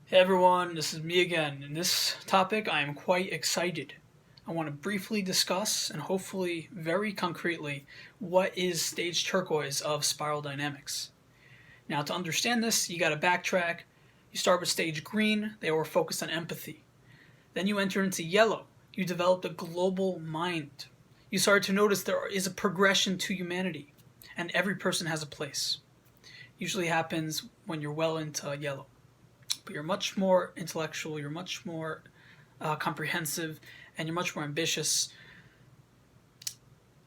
Hey everyone, this is me again. In this topic, I am quite excited. I want to briefly discuss and hopefully very concretely what is stage turquoise of spiral dynamics. Now, to understand this, you got to backtrack. You start with stage green, they were focused on empathy. Then you enter into yellow, you developed a global mind. You started to notice there is a progression to humanity, and every person has a place. Usually happens when you're well into yellow. But you're much more intellectual, you're much more comprehensive, and you're much more ambitious.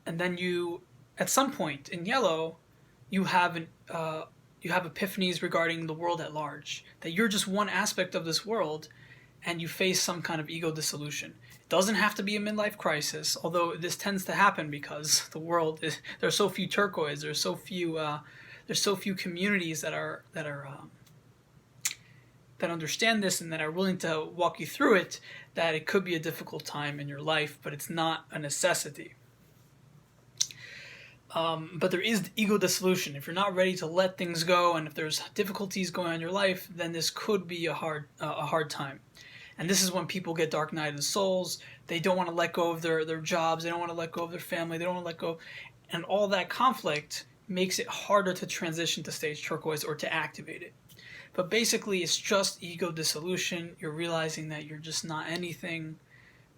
And then at some point in yellow, you have you have epiphanies regarding the world at large. That you're just one aspect of this world, and you face some kind of ego dissolution. It doesn't have to be a midlife crisis, although this tends to happen because there are so few turquoise. There's so few communities that understand this and that are willing to walk you through it, that it could be a difficult time in your life, but it's not a necessity. But there is ego dissolution. If you're not ready to let things go, and if there's difficulties going on in your life, then this could be a hard time. And this is when people get dark nighted souls. They don't want to let go of their jobs. They don't want to let go of their family. They don't want to let go. And all that conflict makes it harder to transition to stage turquoise or to activate it. But basically, it's just ego dissolution. You're realizing that you're just not anything,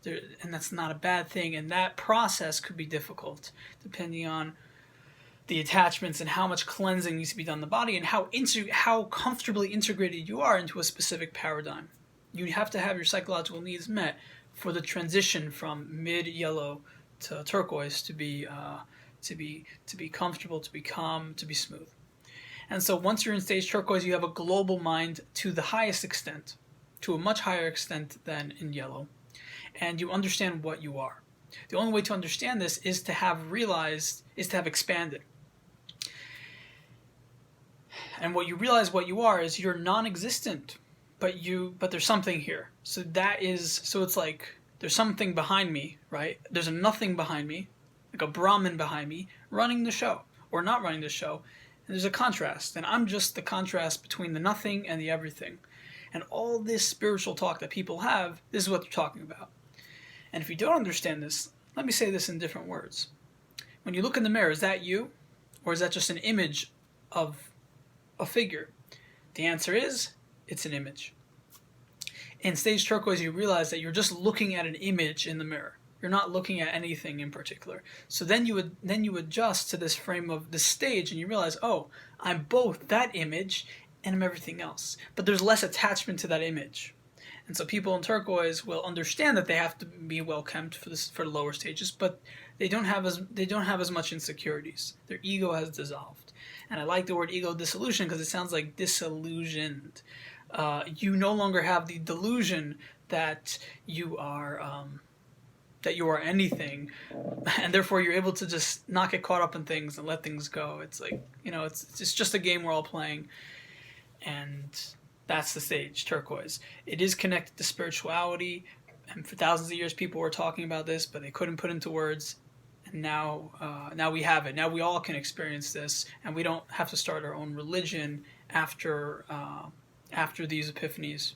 and that's not a bad thing. And that process could be difficult, depending on the attachments and how much cleansing needs to be done in the body, and how comfortably integrated you are into a specific paradigm. You have to have your psychological needs met for the transition from mid-yellow to turquoise to be comfortable, to be calm, to be smooth. And so once you're in stage turquoise, you have a global mind to the highest extent, to a much higher extent than in yellow, and you understand what you are. The only way to understand this is to have expanded. And what you realize what you are is you're non-existent, but there's something here. So it's like there's something behind me, right? There's a nothing behind me, like a Brahman behind me, running the show, or not running the show. And there's a contrast, and I'm just the contrast between the nothing and the everything. And all this spiritual talk that people have, this is what they're talking about. And if you don't understand this, let me say this in different words. When you look in the mirror, is that you? Or is that just an image of a figure? The answer is, it's an image. In stage turquoise, you realize that you're just looking at an image in the mirror. You're not looking at anything in particular. So then you adjust to this frame of this stage, and you realize, oh, I'm both that image and I'm everything else. But there's less attachment to that image. And so people in turquoise will understand that they have to be well kept for the lower stages, but they don't have as much insecurities. Their ego has dissolved. And I like the word ego dissolution because it sounds like disillusioned. You no longer have the delusion that you are anything, and therefore you're able to just not get caught up in things and let things go. It's like, it's just a game we're all playing, and that's the stage turquoise. It is connected to spirituality, and for thousands of years people were talking about this, but they couldn't put into words. And now we have it. Now we all can experience this, and we don't have to start our own religion after these epiphanies.